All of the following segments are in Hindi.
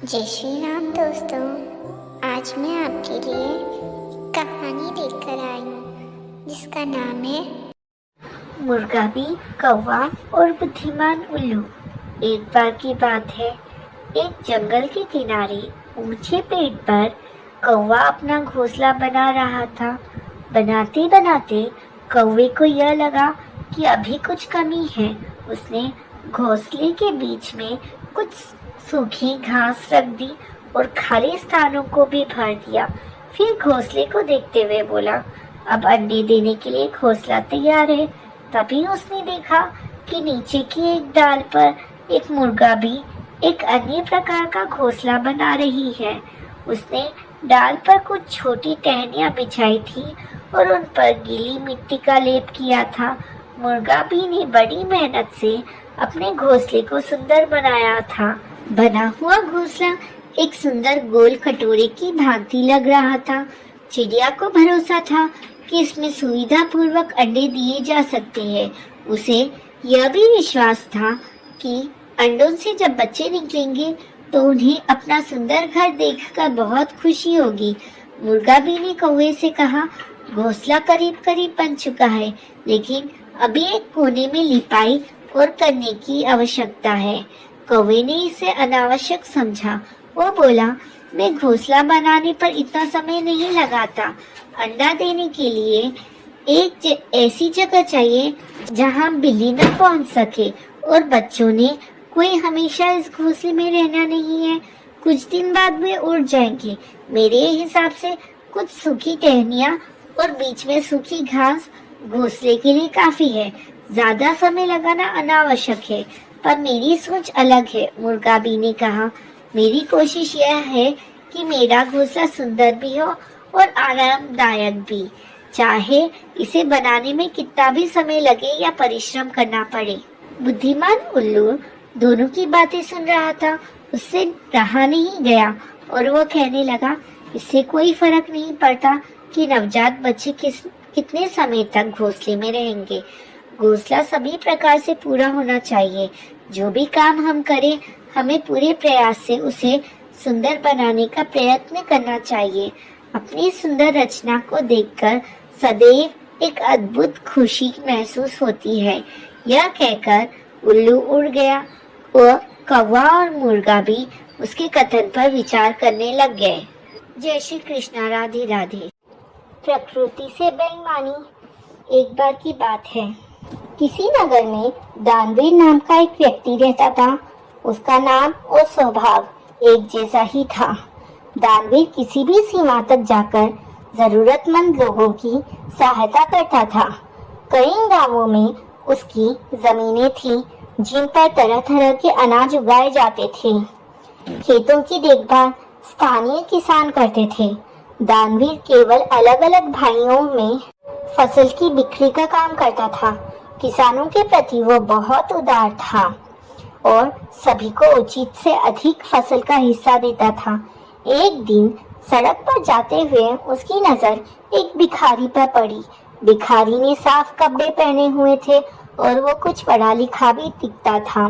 जय श्री राम दोस्तों। आज मैं आपके लिए कहानी लेकर आई हूँ जिसका नाम है मुर्गाबी, कौवा और बुद्धिमान उल्लू। एक बार की बात है, एक जंगल के किनारे ऊंचे पेड़ पर कौवा अपना घोंसला बना रहा था। बनाते बनाते कौवे को यह लगा कि अभी कुछ कमी है। उसने घोंसले के बीच में कुछ सूखी घास रख दी और खाली स्थानों को भी भर दिया। फिर घोंसले को देखते हुए बोला, अब अंडे देने के लिए घोंसला तैयार है। तभी उसने देखा कि नीचे की एक डाल पर एक मुर्गा भी एक अन्य प्रकार का घोंसला बना रही है। उसने डाल पर कुछ छोटी टहनियां बिछाई थी और उन पर गीली मिट्टी का लेप किया था। मुर्गा भी ने बड़ी मेहनत से अपने घोंसले को सुंदर बनाया था। बना हुआ घोंसला एक सुंदर गोल कटोरे की भांति लग रहा था। चिड़िया को भरोसा था कि इसमें सुविधा पूर्वक अंडे दिए जा सकते हैं। उसे यह भी विश्वास था कि अंडों से जब बच्चे निकलेंगे तो उन्हें अपना सुंदर घर देखकर बहुत खुशी होगी। मुर्गा भी ने कौवे से कहा, घोंसला करीब करीब बन चुका है, लेकिन अभी एक कोने में लिपाई और करने की आवश्यकता है। कौवे ने इसे अनावश्यक समझा। वो बोला, मैं घोंसला बनाने पर इतना समय नहीं लगाता। अंडा देने के लिए एक ऐसी जगह चाहिए जहां बिल्ली न पहुंच सके और बच्चों ने कोई हमेशा इस घोंसले में रहना नहीं है। कुछ दिन बाद वे उड़ जाएंगे। मेरे हिसाब से कुछ सूखी टहनियां और बीच में सूखी घास घोंसले के लिए काफी है। ज्यादा समय लगाना अनावश्यक है, पर मेरी सोच अलग है। मुर्गाबी ने कहा, मेरी कोशिश यह है कि मेरा घोंसला सुंदर भी हो और आरामदायक भी, चाहे इसे बनाने में कितना भी समय लगे या परिश्रम करना पड़े। बुद्धिमान उल्लू दोनों की बातें सुन रहा था। उससे रहा नहीं गया और वो कहने लगा, इससे कोई फर्क नहीं पड़ता कि नवजात बच्चे कितने समय तक घोंसले में रहेंगे। घोंसला सभी प्रकार से पूरा होना चाहिए। जो भी काम हम करें, हमें पूरे प्रयास से उसे सुंदर बनाने का प्रयत्न करना चाहिए। अपनी सुंदर रचना को देखकर सदैव एक अद्भुत खुशी महसूस होती है। यह कहकर उल्लू उड़ गया और कौवा और मुर्गा भी उसके कथन पर विचार करने लग गए। जय श्री कृष्णा। राधे राधे। प्रकृति से बेईमानी। एक बार की बात है, किसी नगर में दानवीर नाम का एक व्यक्ति रहता था। उसका नाम और स्वभाव एक जैसा ही था। दानवीर किसी भी सीमा तक जाकर जरूरतमंद लोगों की सहायता करता था। कई गांवों में उसकी जमीनें थीं जिन पर तरह तरह के अनाज उगाए जाते थे। खेतों की देखभाल स्थानीय किसान करते थे। दानवीर केवल अलग अलग भाइयों में फसल की बिक्री का काम करता था। किसानों के प्रति वो बहुत उदार था और सभी को उचित से अधिक फसल का हिस्सा देता था। एक दिन सड़क पर जाते हुए उसकी नजर एक भिखारी पर पड़ी। भिखारी ने साफ कपड़े पहने हुए थे और वो कुछ पढ़ा लिखा भी दिखता था।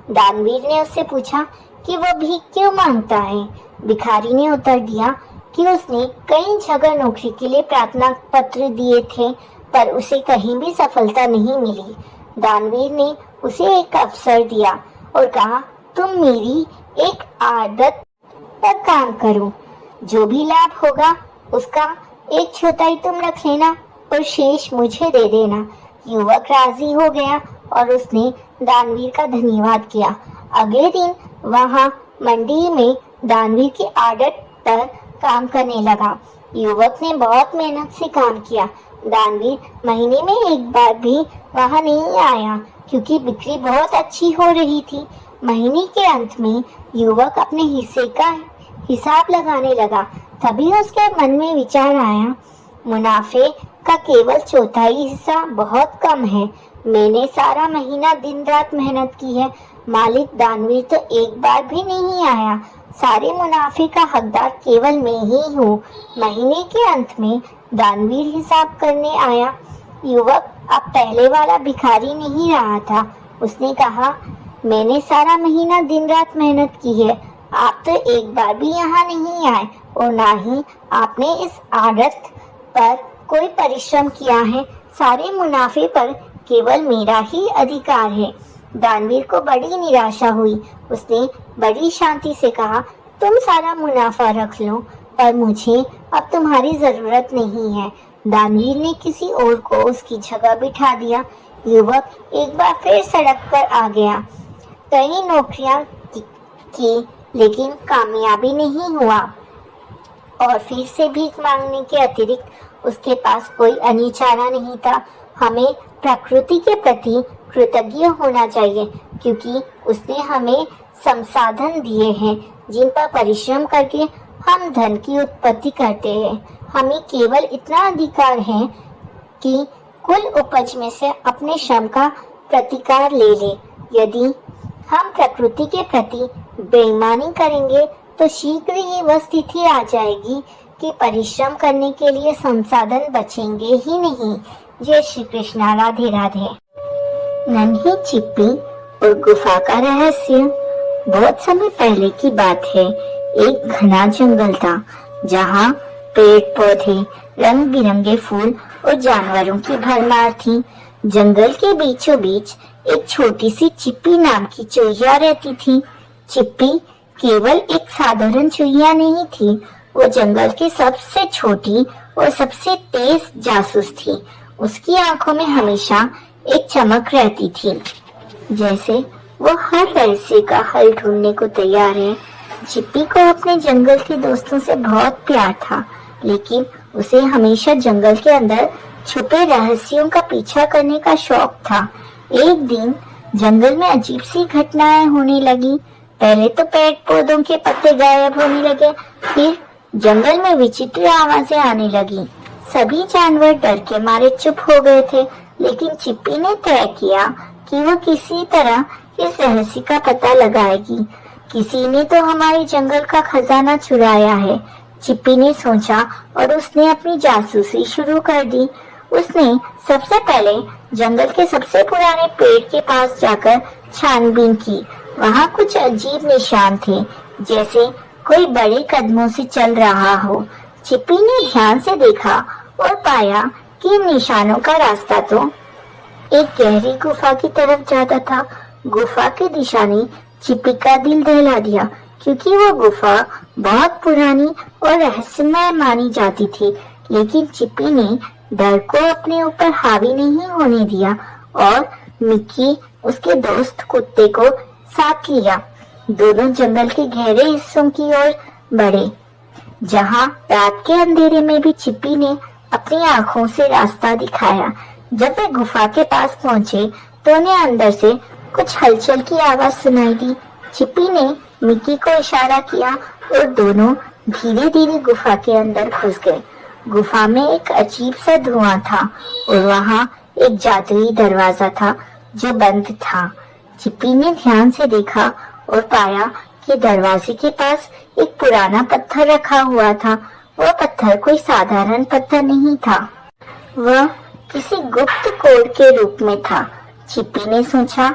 दानवीर ने उससे पूछा कि वो भीख क्यों मांगता है। भिखारी ने उत्तर दिया कि उसने कई जगह नौकरी के लिए प्रार्थना पत्र दिए थे, पर उसे कहीं भी सफलता नहीं मिली। दानवीर ने उसे एक अवसर दिया और कहा, तुम मेरी एक आदत पर काम करो। जो भी लाभ होगा उसका एक चौथाई तुम रख लेना और शेष मुझे दे देना। युवक राजी हो गया और उसने दानवीर का धन्यवाद किया। अगले दिन वहां मंडी में दानवीर की आदत पर काम करने लगा। युवक ने बहुत मेहनत से काम किया। दानवीर महीने में एक बार भी वहां नहीं आया क्योंकि बिक्री बहुत अच्छी हो रही थी। महीने के अंत में युवक अपने हिस्से का हिसाब लगाने लगा। तभी उसके मन में विचार आया, मुनाफे का केवल चौथाई हिस्सा बहुत कम है। मैंने सारा महीना दिन रात मेहनत की है। मालिक दानवीर तो एक बार भी नहीं आया। सारे मुनाफे का हकदार केवल मैं ही हूँ। महीने के अंत में दानवीर हिसाब करने आया। युवक अब पहले वाला भिखारी नहीं रहा था। उसने कहा, मैंने सारा महीना दिन रात मेहनत की है। आप तो एक बार भी यहाँ नहीं आए और ना ही आपने इस आड़त पर कोई परिश्रम किया है। सारे मुनाफे पर केवल मेरा ही अधिकार है। दानवीर को बड़ी निराशा हुई। उसने बड़ी शांति से कहा, तुम सारा मुनाफा रख लो, पर मुझे अब तुम्हारी जरूरत नहीं है। दानवीर ने किसी और को उसकी जगह बिठा दिया। युवक एक बार फिर सड़क पर आ गया। कई नौकरियां की लेकिन कामयाबी नहीं हुआ और फिर से भीख मांगने के अतिरिक्त उसके पास कोई अन्य चारा नहीं था। हमें प्रकृति के प्रति कृतज्ञ होना चाहिए क्योंकि उसने हमें संसाधन दिए हैं जिन पर परिश्रम करके हम धन की उत्पत्ति करते हैं। हमें केवल इतना अधिकार है कि कुल उपज में से अपने श्रम का प्रतिकार ले ले। यदि हम प्रकृति के प्रति बेईमानी करेंगे तो शीघ्र ही वह स्थिति आ जाएगी कि परिश्रम करने के लिए संसाधन बचेंगे ही नहीं। जय श्री कृष्णा। राधे राधे। नन्ही चिप्पी और गुफा का रहस्य। बहुत समय पहले की बात है। एक घना जंगल था जहाँ पेड़ पौधे, रंग बिरंगे फूल और जानवरों की भरमार थी। जंगल के बीचों बीच एक छोटी सी चिप्पी नाम की चूहिया रहती थी। चिप्पी केवल एक साधारण चूहिया नहीं थी, वो जंगल की सबसे छोटी और सबसे तेज जासूस थी। उसकी आंखों में हमेशा एक चमक रहती थी, जैसे वो हर रहस्य का हल ढूंढने को तैयार है। चिप्पी को अपने जंगल के दोस्तों से बहुत प्यार था, लेकिन उसे हमेशा जंगल के अंदर छुपे रहस्यों का पीछा करने का शौक था। एक दिन जंगल में अजीब सी घटनाएं होने लगी। पहले तो पेड़ पौधों के पत्ते गायब होने लगे, फिर जंगल में विचित्र आवाजें आने लगी। सभी जानवर डर के मारे चुप हो गए थे, लेकिन चिप्पी ने तय किया कि वो किसी तरह इस रहस्य का पता लगाएगी। किसी ने तो हमारे जंगल का खजाना चुराया है, चिप्पी ने सोचा और उसने अपनी जासूसी शुरू कर दी। उसने सबसे पहले जंगल के सबसे पुराने पेड़ के पास जाकर छानबीन की। वहाँ कुछ अजीब निशान थे, जैसे कोई बड़े कदमों से चल रहा हो। चिप्पी ने ध्यान से देखा और पाया कि इन निशानों का रास्ता तो एक गहरी गुफा की तरफ जाता था। गुफा की दिशा ने चिप्पी का दिल दहला दिया, क्योंकि वो गुफा बहुत पुरानी और रहस्यमय मानी जाती थी। लेकिन चिप्पी ने डर को अपने ऊपर हावी नहीं होने दिया और मिक्की, उसके दोस्त कुत्ते को साथ लिया। दोनों जंगल के गहरे हिस्सों की ओर बढ़े, जहाँ रात के अंधेरे में भी चिप्पी ने अपनी आंखों से रास्ता दिखाया। जब वे गुफा के पास पहुंचे तो उन्हें अंदर से कुछ हलचल की आवाज सुनाई दी। चिप्पी ने मिक्की को इशारा किया और दोनों धीरे धीरे गुफा के अंदर घुस गए। गुफा में एक अजीब सा धुआं था और वहाँ एक जादुई दरवाजा था जो बंद था। चिप्पी ने ध्यान से देखा और पाया कि दरवाजे के पास एक पुराना पत्थर रखा हुआ था। वह पत्थर कोई साधारण पत्थर नहीं था, वह किसी गुप्त कोड के रूप में था। चिप्पी ने सोचा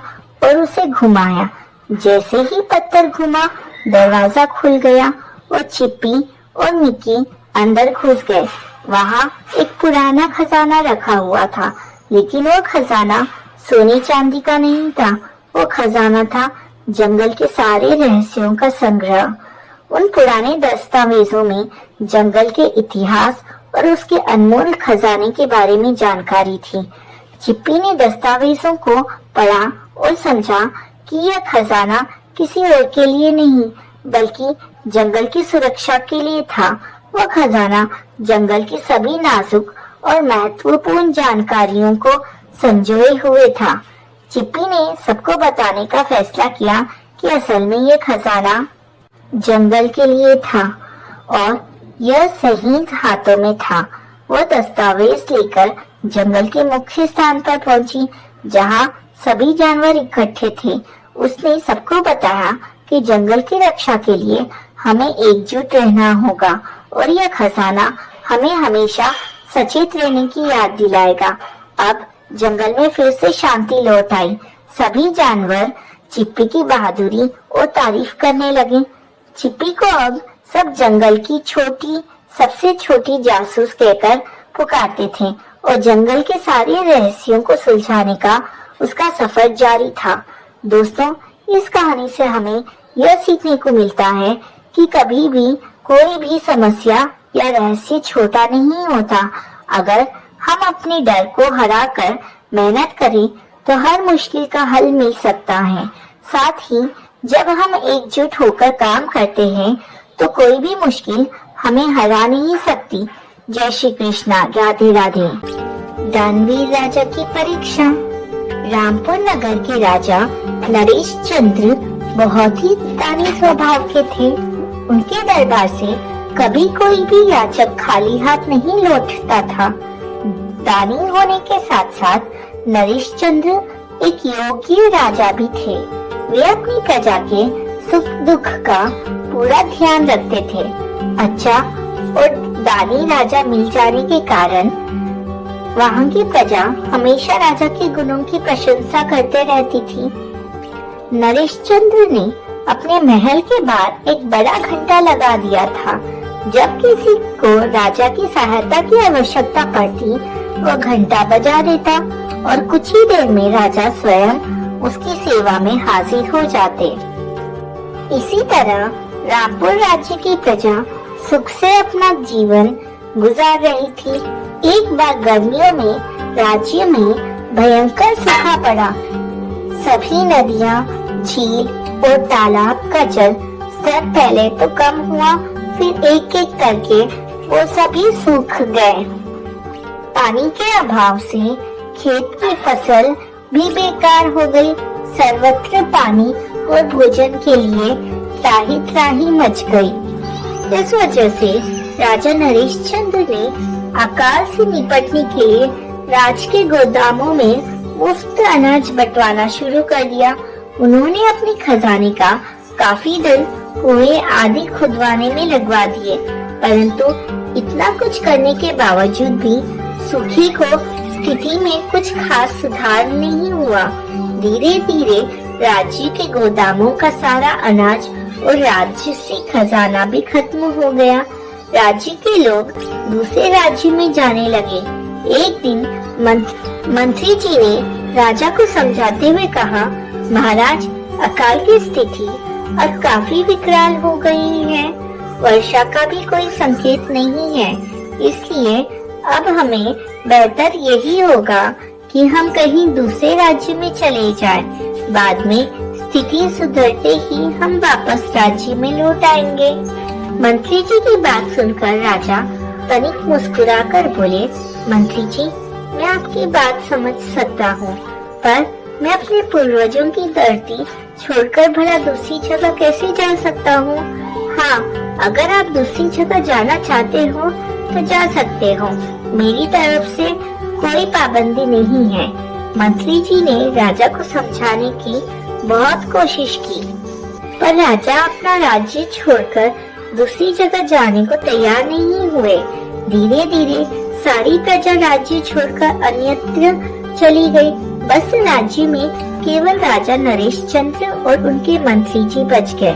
और उसे घुमाया। जैसे ही पत्थर घुमा, दरवाजा खुल गया और चिप्पी और मिक्की अंदर घुस गए। वहाँ एक पुराना खजाना रखा हुआ था, लेकिन वो खजाना सोने चांदी का नहीं था। वो खजाना था जंगल के सारे रहस्यों का संग्रह। उन पुराने दस्तावेजों में जंगल के इतिहास और उसके अनमोल खजाने के बारे में जानकारी थी। चिप्पी ने दस्तावेजों को पढ़ा और समझा कि यह खजाना किसी और के लिए नहीं, बल्कि जंगल की सुरक्षा के लिए था। वह खजाना जंगल की सभी नाजुक और महत्वपूर्ण जानकारियों को संजोए हुए था। चिप्पी ने सबको बताने का फैसला किया कि असल में यह खजाना जंगल के लिए था और यह सही हाथों में था। वह दस्तावेज लेकर जंगल के मुख्य स्थान पर पहुंची, जहां सभी जानवर इकट्ठे थे। उसने सबको बताया कि जंगल की रक्षा के लिए हमें एकजुट रहना होगा और यह खजाना हमें हमेशा सचेत रहने की याद दिलाएगा। अब जंगल में फिर से शांति लौट आई। सभी जानवर चिप्पी की बहादुरी और तारीफ करने लगे। चिप्पी को अब सब जंगल की सबसे छोटी जासूस कहकर पुकारते थे और जंगल के सारे रहस्यों को सुलझाने का उसका सफर जारी था। दोस्तों, इस कहानी से हमें यह सीखने को मिलता है कि कभी भी कोई भी समस्या या रहस्य छोटा नहीं होता। अगर हम अपने डर को हराकर मेहनत करें तो हर मुश्किल का हल मिल सकता है। साथ ही जब हम एकजुट होकर काम करते हैं तो कोई भी मुश्किल हमें हरा नहीं सकती। जय श्री कृष्णा, राधे राधे। दानवीर राजा की परीक्षा। रामपुर नगर के राजा नरेश चंद्र बहुत ही दानी स्वभाव के थे। उनके दरबार से कभी कोई भी याचक खाली हाथ नहीं लौटता था। दानी होने के साथ साथ नरेश चंद्र एक योग्य राजा भी थे। वे अपनी प्रजा के सुख दुख का पूरा ध्यान रखते थे। अच्छा और दानी राजा मिल जाने के कारण वहाँ की प्रजा हमेशा राजा के गुणों की प्रशंसा करते रहती थी। नरेश चंद्र ने अपने महल के बाहर एक बड़ा घंटा लगा दिया था। जब किसी को राजा की सहायता की आवश्यकता पड़ती, वह घंटा बजा देता और कुछ ही देर में राजा स्वयं उसकी सेवा में हाजिर हो जाते। इसी तरह रामपुर राज्य की प्रजा सुख से अपना जीवन गुजार रही थी। एक बार गर्मियों में राज्य में भयंकर सूखा पड़ा। सभी नदियाँ, झील और तालाब का जल स्तर पहले तो कम हुआ, फिर एक एक करके वो सभी सूख गए। पानी के अभाव से खेत की फसल भी बेकार हो गई। सर्वत्र पानी और भोजन के लिए त्राही त्राही मच गई। इस वजह से राजा नरेश चंद्र ने अकाल से निपटने के लिए राज के गोदामों में मुफ्त अनाज बंटवाना शुरू कर दिया। उन्होंने अपने खजाने का काफी धन कुएं आदि खुदवाने में लगवा दिए, परंतु इतना कुछ करने के बावजूद भी सुखी को स्थिति में कुछ खास सुधार नहीं हुआ। धीरे धीरे राज्य के गोदामों का सारा अनाज और राज्य से खजाना भी खत्म हो गया। राज्य के लोग दूसरे राज्य में जाने लगे। एक दिन मंत्री जी ने राजा को समझाते हुए कहा, महाराज, अकाल की स्थिति अब काफी विकराल हो गई है। वर्षा का भी कोई संकेत नहीं है, इसलिए अब हमें बेहतर यही होगा कि हम कहीं दूसरे राज्य में चले जाएं। बाद में स्थिति सुधरते ही हम वापस राज्य में लौट आएंगे। मंत्री जी की बात सुनकर राजा तनिक मुस्कुराकर बोले, मंत्री जी, मैं आपकी बात समझ सकता हूँ, पर मैं अपने पूर्वजों की धरती छोड़कर भला दूसरी जगह कैसे जा सकता हूँ? हाँ, अगर आप दूसरी जगह जाना चाहते हो तो जा सकते हो, मेरी तरफ से कोई पाबंदी नहीं है। मंत्री जी ने राजा को समझाने की बहुत कोशिश की, पर राजा अपना राज्य छोड़कर दूसरी जगह जाने को तैयार नहीं हुए। धीरे धीरे सारी प्रजा राज्य छोड़कर अन्यत्र चली गई। बस राज्य में केवल राजा नरेश चंद्र और उनके मंत्री जी बच गए।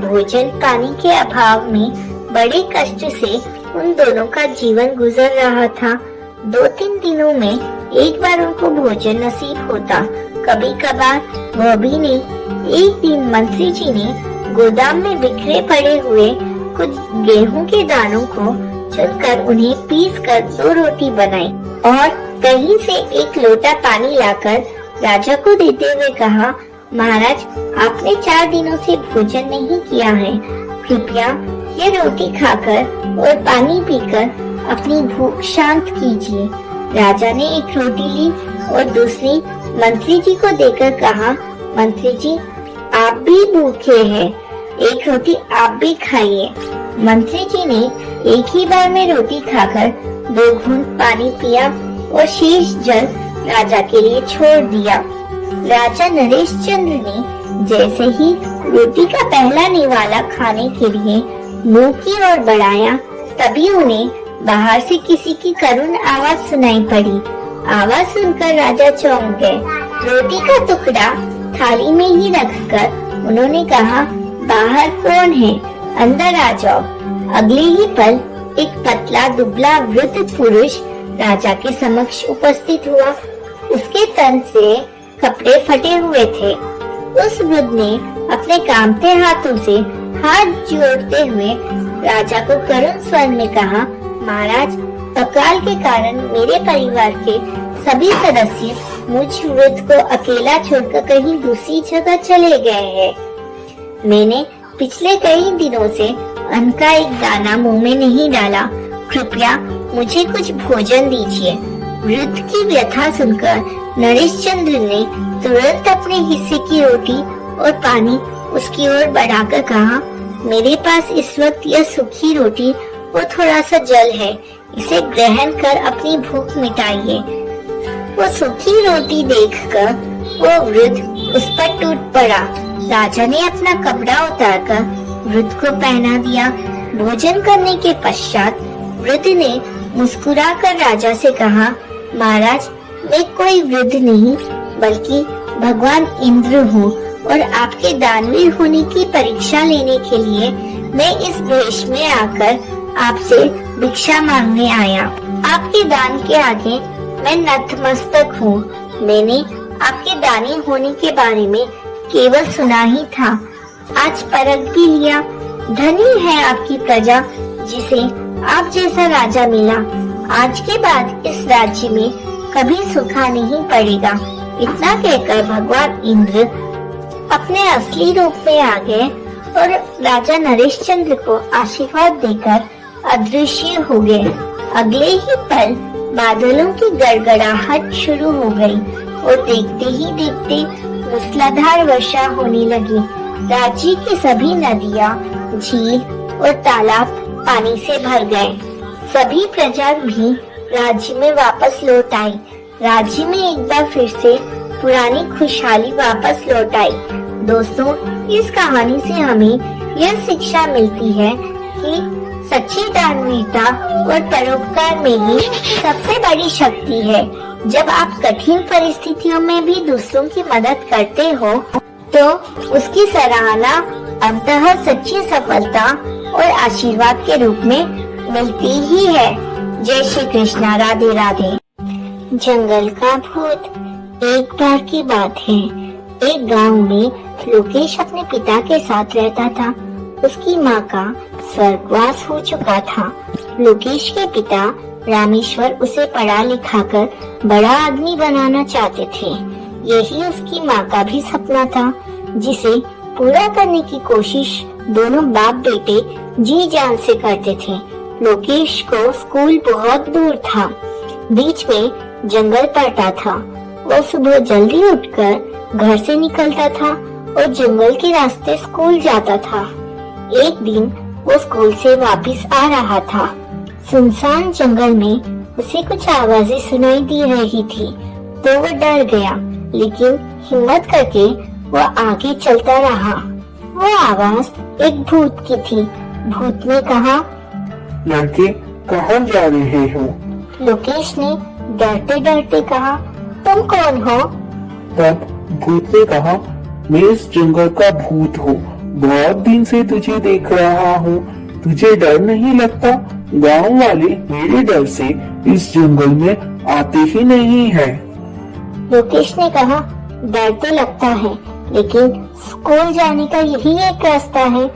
भोजन पानी के अभाव में बड़े कष्ट से उन दोनों का जीवन गुजर रहा था। 2-3 दिनों में एक बार उनको भोजन नसीब होता, कभी कभार वह भी नहीं। एक दिन मंत्री जी ने गोदाम में बिखरे पड़े हुए कुछ गेहूं के दानों को चुनकर उन्हें पीसकर 2 रोटी बनाई और कहीं से एक लोटा पानी लाकर राजा को देते हुए कहा, महाराज, आपने 4 दिनों से भोजन नहीं किया है, कृपया ये रोटी खाकर और पानी पीकर अपनी भूख शांत कीजिए। राजा ने एक रोटी ली और दूसरी मंत्री जी को देकर कहा, मंत्री जी, आप भी भूखे हैं, एक रोटी आप भी खाइए। मंत्री जी ने एक ही बार में रोटी खाकर 2 घूंट पानी पिया और शेष जल राजा के लिए छोड़ दिया। राजा नरेश चंद्र ने जैसे ही रोटी का पहला निवाला खाने के लिए मुंह की ओर बढ़ाया, तभी उन्हें बाहर से किसी की करुण आवाज सुनाई पड़ी। आवाज सुनकर राजा चौंक गए। रोटी का टुकड़ा थाली में ही रखकर उन्होंने कहा, बाहर कौन है, अंदर आ जाओ। अगले ही पल एक पतला दुबला वृद्ध पुरुष राजा के समक्ष उपस्थित हुआ। उसके तन से कपड़े फटे हुए थे। उस वृद्ध ने अपने कांपते हाथों से हाथ जोड़ते हुए राजा को करुण स्वर में कहा, महाराज, अकाल के कारण मेरे परिवार के सभी सदस्य मुझ वृद्ध को अकेला छोड़कर कहीं दूसरी जगह चले गए हैं। मैंने पिछले कई दिनों से अन्न का एक दाना मुंह में नहीं डाला। कृपया मुझे कुछ भोजन दीजिए। वृद्ध की व्यथा सुनकर नरेश चंद्र ने तुरंत अपने हिस्से की रोटी और पानी उसकी ओर बढ़ाकर कहा, मेरे पास इस वक्त यह सूखी रोटी और थोड़ा सा जल है, इसे ग्रहण कर अपनी भूख मिटाइए। वो सूखी रोटी देखकर वो वृद्ध उस पर टूट पड़ा। राजा ने अपना कपड़ा उतारकर वृद्ध को पहना दिया। भोजन करने के पश्चात वृद्ध ने मुस्कुराकर राजा से कहा, महाराज, मैं कोई वृद्ध नहीं बल्कि भगवान इंद्र हूँ और आपके दानवीर होने की परीक्षा लेने के लिए मैं इस वेश में आकर आपसे भिक्षा मांगने आया। आपके दान के आगे मैं नतमस्तक हूँ। मैंने आपके दानी होने के बारे में केवल सुना ही था, आज परख भी लिया। धनी है आपकी प्रजा जिसे आप जैसा राजा मिला। आज के बाद इस राज्य में कभी सूखा नहीं पड़ेगा। इतना कहकर भगवान इंद्र अपने असली रूप में आ गए और राजा नरेश चंद्र को आशीर्वाद देकर अदृश्य हो गए। अगले ही पल बादलों की गड़गड़ाहट शुरू हो गई और देखते ही देखते मूसलाधार वर्षा होने लगी। राज्य की सभी नदियाँ, झील और तालाब पानी से भर गए। सभी प्रजा भी राज्य में वापस लौट आई। राज्य में एक बार फिर से पुरानी खुशहाली वापस लौट आई। दोस्तों, इस कहानी से हमें यह शिक्षा मिलती है कि सच्ची दानवीरता और परोपकार में ही सबसे बड़ी शक्ति है। जब आप कठिन परिस्थितियों में भी दूसरों की मदद करते हो तो उसकी सराहना अंततः सच्ची सफलता और आशीर्वाद के रूप में मिलती ही है। जय श्री कृष्णा। राधे राधे। जंगल का भूत। एक बार की बात है, एक गांव में लोकेश अपने पिता के साथ रहता था। उसकी माँ का स्वर्गवास हो चुका था। लोकेश के पिता रामेश्वर उसे पढ़ा लिखा कर बड़ा आदमी बनाना चाहते थे। यही उसकी माँ का भी सपना था, जिसे पूरा करने की कोशिश दोनों बाप बेटे जी जान से करते थे। लोकेश को स्कूल बहुत दूर था, बीच में जंगल पड़ता था। वो सुबह जल्दी उठकर घर से निकलता था और जंगल के रास्ते स्कूल जाता था। एक दिन वो स्कूल से वापस आ रहा था। सुनसान जंगल में उसे कुछ आवाजें सुनाई दे रही थी, तो वो डर गया, लेकिन हिम्मत करके वो आगे चलता रहा। वो आवाज एक भूत की थी। भूत ने कहा, लड़के, कहाँ जा रहे हो? लोकेश ने डरते डरते कहा, तुम कौन हो? तब भूत ने कहा, मैं इस जंगल का भूत हूँ। बहुत दिन से तुझे देख रहा हूँ। तुझे डर नहीं लगता? गांव वाले मेरे डर से इस जंगल में आते ही नहीं है। लोकेश ने कहा, डर तो लगता है, लेकिन स्कूल जाने का यही एक रास्ता है।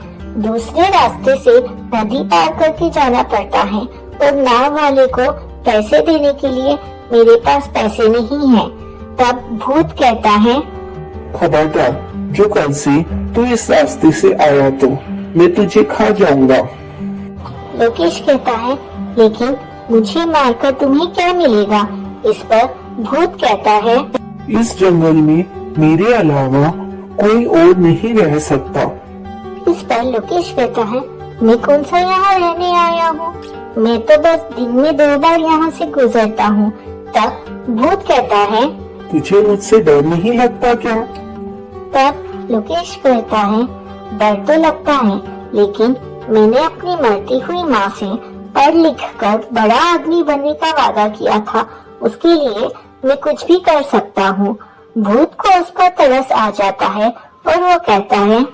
दूसरे रास्ते से नदी पार करके जाना पड़ता है और नाव वाले को पैसे देने के लिए मेरे पास पैसे नहीं है। तब भूत कहता है, खबरदार, जो कल से तू इस रास्ते से आया तो मैं तुझे खा जाऊंगा। लोकेश कहता है, लेकिन मुझे मारकर तुम्हें क्या मिलेगा? इस पर भूत कहता है, इस जंगल में मेरे अलावा कोई और नहीं रह सकता। इस पर लोकेश कहता है, मैं कौन सा यहाँ रहने आया हूँ? मैं तो बस दिन में 2 बार यहाँ से गुजरता हूँ। तब भूत कहता है, तुझे मुझसे डर नहीं लगता क्या? तब लोकेश कहता है, डर तो लगता है, लेकिन मैंने अपनी मरती हुई माँ से पढ़ लिख कर बड़ा आदमी बनने का वादा किया था। उसके लिए मैं कुछ भी कर सकता हूँ। भूत को उस पर तरस आ जाता है और वो कहता है,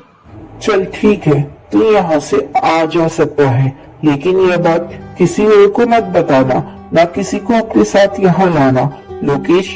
चल ठीक है, तू यहाँ से आ जा सकता है, लेकिन यह बात किसी और को मत बताना, ना किसी को अपने साथ यहाँ लाना। लोकेश।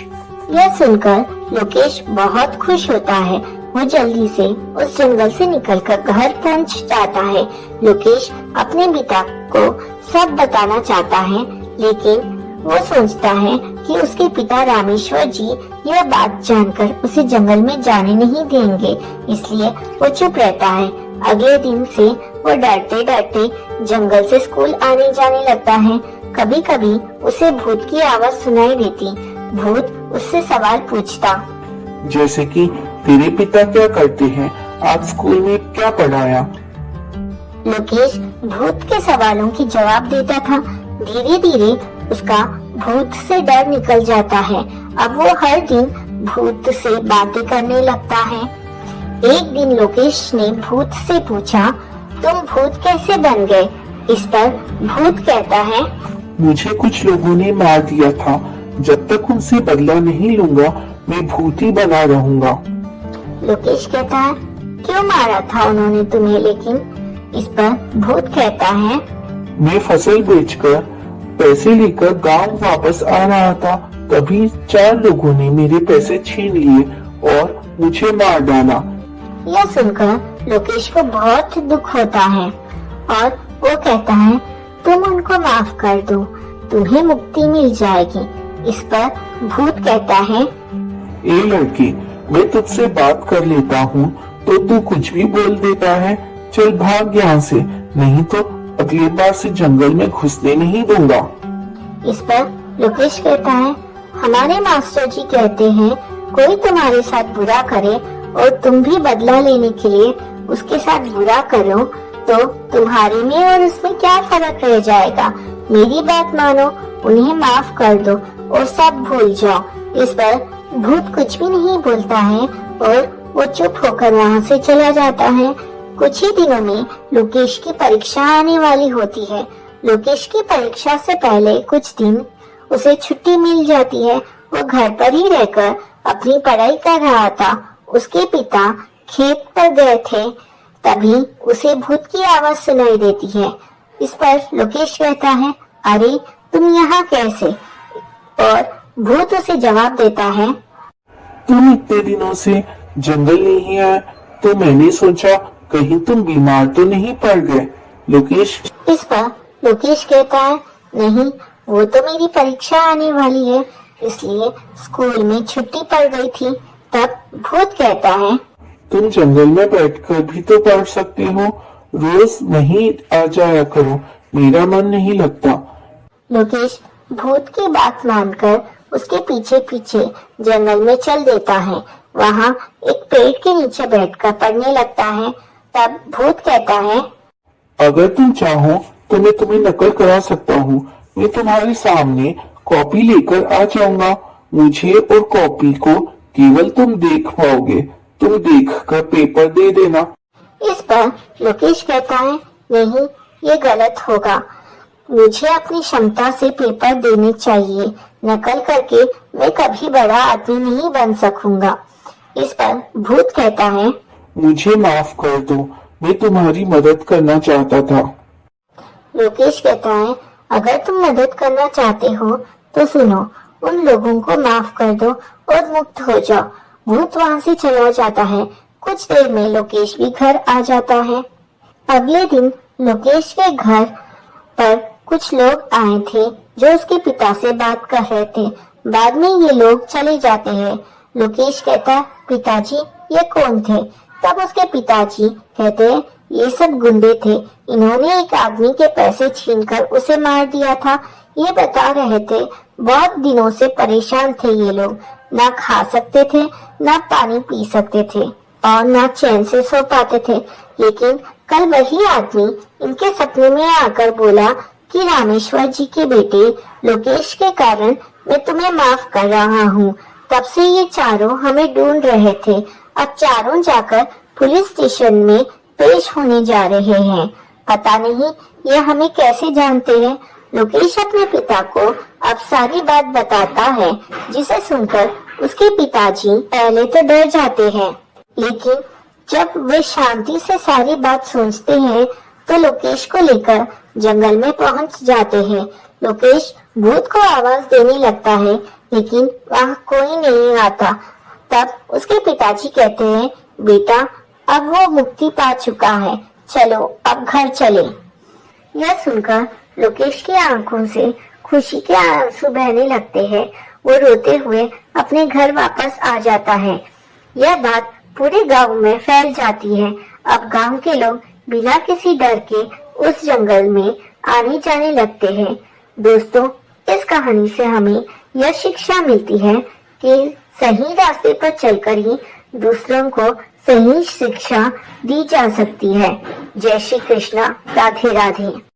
यह सुनकर लोकेश बहुत खुश होता है। वो जल्दी से उस जंगल से निकलकर घर पहुंच जाता है। लोकेश अपने पिता को सब बताना चाहता है, लेकिन वो सोचता है कि उसके पिता रामेश्वर जी यह बात जानकर उसे जंगल में जाने नहीं देंगे, इसलिए वो चुप रहता है। अगले दिन से वो डरते डरते जंगल से स्कूल आने जाने लगता है। कभी कभी उसे भूत की आवाज सुनाई देती। भूत उससे सवाल पूछता, जैसे कि तेरे पिता क्या करते हैं, आज स्कूल में क्या पढ़ाया? लोकेश भूत के सवालों के जवाब देता था। धीरे धीरे उसका भूत से डर निकल जाता है। अब वो हर दिन भूत से बातें करने लगता है। एक दिन लोकेश ने भूत से पूछा, तुम भूत कैसे बन गए? इस पर भूत कहता है, मुझे कुछ लोगों ने मार दिया था, जब तक उनसे बदला नहीं लूंगा मैं भूत ही बना रहूंगा। लोकेश कहता है, क्यों मारा था उन्होंने तुम्हें? लेकिन इस पर भूत कहता है, मैं फसल बेचकर पैसे लेकर गांव वापस आ रहा था, तभी 4 लोगों ने मेरे पैसे छीन लिए और मुझे मार डाला। यह सुनकर लोकेश को बहुत दुख होता है और वो कहता है, तुम उनको माफ कर दो, तुम्हें मुक्ति मिल जाएगी। इस पर भूत कहता है, ए लड़की, मैं तुझसे बात कर लेता हूँ तो तू कुछ भी बोल देता है। चल भाग यहाँ से, नहीं तो अगली बार से जंगल में घुसने नहीं दूंगा। इस पर लोकेश कहता है, हमारे मास्टर जी कहते हैं कोई तुम्हारे साथ बुरा करे और तुम भी बदला लेने के लिए उसके साथ बुरा करो तो तुम्हारे में और उसमें क्या फर्क रह जाएगा। मेरी बात मानो, उन्हें माफ कर दो और सब भूल जाओ। इस पर भूत कुछ भी नहीं बोलता है और वो चुप होकर वहाँ से चला जाता है। कुछ ही दिनों में लोकेश की परीक्षा आने वाली होती है। लोकेश की परीक्षा से पहले कुछ दिन उसे छुट्टी मिल जाती है। वो घर पर ही रहकर अपनी पढ़ाई कर रहा था। उसके पिता खेत पर गए थे, तभी उसे भूत की आवाज सुनाई देती है। इस पर लोकेश कहता है, अरे तुम यहाँ कैसे? और भूत उसे जवाब देता है, तुम इतने दिनों से जंगल नहीं आए तो मैंने सोचा कहीं तुम बीमार तो नहीं पड़ गए। लोकेश। इस पर लोकेश कहता है, नहीं, वो तो मेरी परीक्षा आने वाली है, इसलिए स्कूल में छुट्टी पड़ गई थी। तब भूत कहता है, तुम जंगल में बैठकर भी तो पढ़ सकते हो, रोज वहीं आ जाया करो, मेरा मन नहीं लगता। लोकेश भूत की बात मानकर उसके पीछे पीछे जंगल में चल देता है। वहाँ एक पेड़ के नीचे बैठकर पढ़ने लगता है। तब भूत कहता है, अगर तुम चाहो तो मैं तुम्हें नकल करा सकता हूँ। मैं तुम्हारे सामने कॉपी लेकर आ जाऊंगा। मुझे और कॉपी को केवल तुम देख पाओगे। तुम देखकर पेपर दे देना। इस पर लोकेश कहता है, नहीं, ये गलत होगा। मुझे अपनी क्षमता से पेपर देने चाहिए। नकल करके मैं कभी बड़ा आदमी नहीं बन सकूंगा। इस पर भूत कहता है, मुझे माफ कर दो, मैं तुम्हारी मदद करना चाहता था। लोकेश कहता है, अगर तुम मदद करना चाहते हो तो सुनो, उन लोगों को माफ कर दो और मुक्त हो जाओ। भूत वहाँ से चला जाता है। कुछ देर में लोकेश भी घर आ जाता है। अगले दिन लोकेश के घर पर कुछ लोग आए थे जो उसके पिता से बात कर रहे थे। बाद में ये लोग चले जाते हैं। लोकेश कहता, पिताजी ये कौन थे? तब उसके पिताजी कहते हैं, ये सब गुंडे थे, इन्होंने एक आदमी के पैसे छीनकर उसे मार दिया था। ये बता रहे थे बहुत दिनों से परेशान थे ये लोग, ना खा सकते थे, ना पानी पी सकते थे और ना चैन से सो पाते थे। लेकिन कल वही आदमी इनके सपने में आकर बोला कि रामेश्वर जी के बेटे लोकेश के कारण मैं तुम्हें माफ कर रहा हूँ। तब से ये चारों हमें ढूंढ रहे थे। अब चारों जाकर पुलिस स्टेशन में पेश होने जा रहे हैं। पता नहीं ये हमें कैसे जानते हैं। लोकेश अपने पिता को अब सारी बात बताता है, जिसे सुनकर उसके पिताजी पहले तो डर जाते हैं, लेकिन जब वे शांति से सारी बात सोचते हैं तो लोकेश को लेकर जंगल में पहुंच जाते हैं। लोकेश भूत को आवाज देने लगता है, लेकिन वहाँ कोई नहीं आता। तब उसके पिताजी कहते हैं, बेटा अब वो मुक्ति पा चुका है, चलो अब घर चले। यह सुनकर लोकेश की आंखों से खुशी के आंसू बहने लगते हैं। वो रोते हुए अपने घर वापस आ जाता है। यह बात पूरे गांव में फैल जाती है। अब गांव के लोग बिना किसी डर के उस जंगल में आने जाने लगते हैं। दोस्तों, इस कहानी से हमें यह शिक्षा मिलती है कि सही रास्ते पर चलकर ही दूसरों को सही शिक्षा दी जा सकती है। जय श्री कृष्णा, राधे राधे।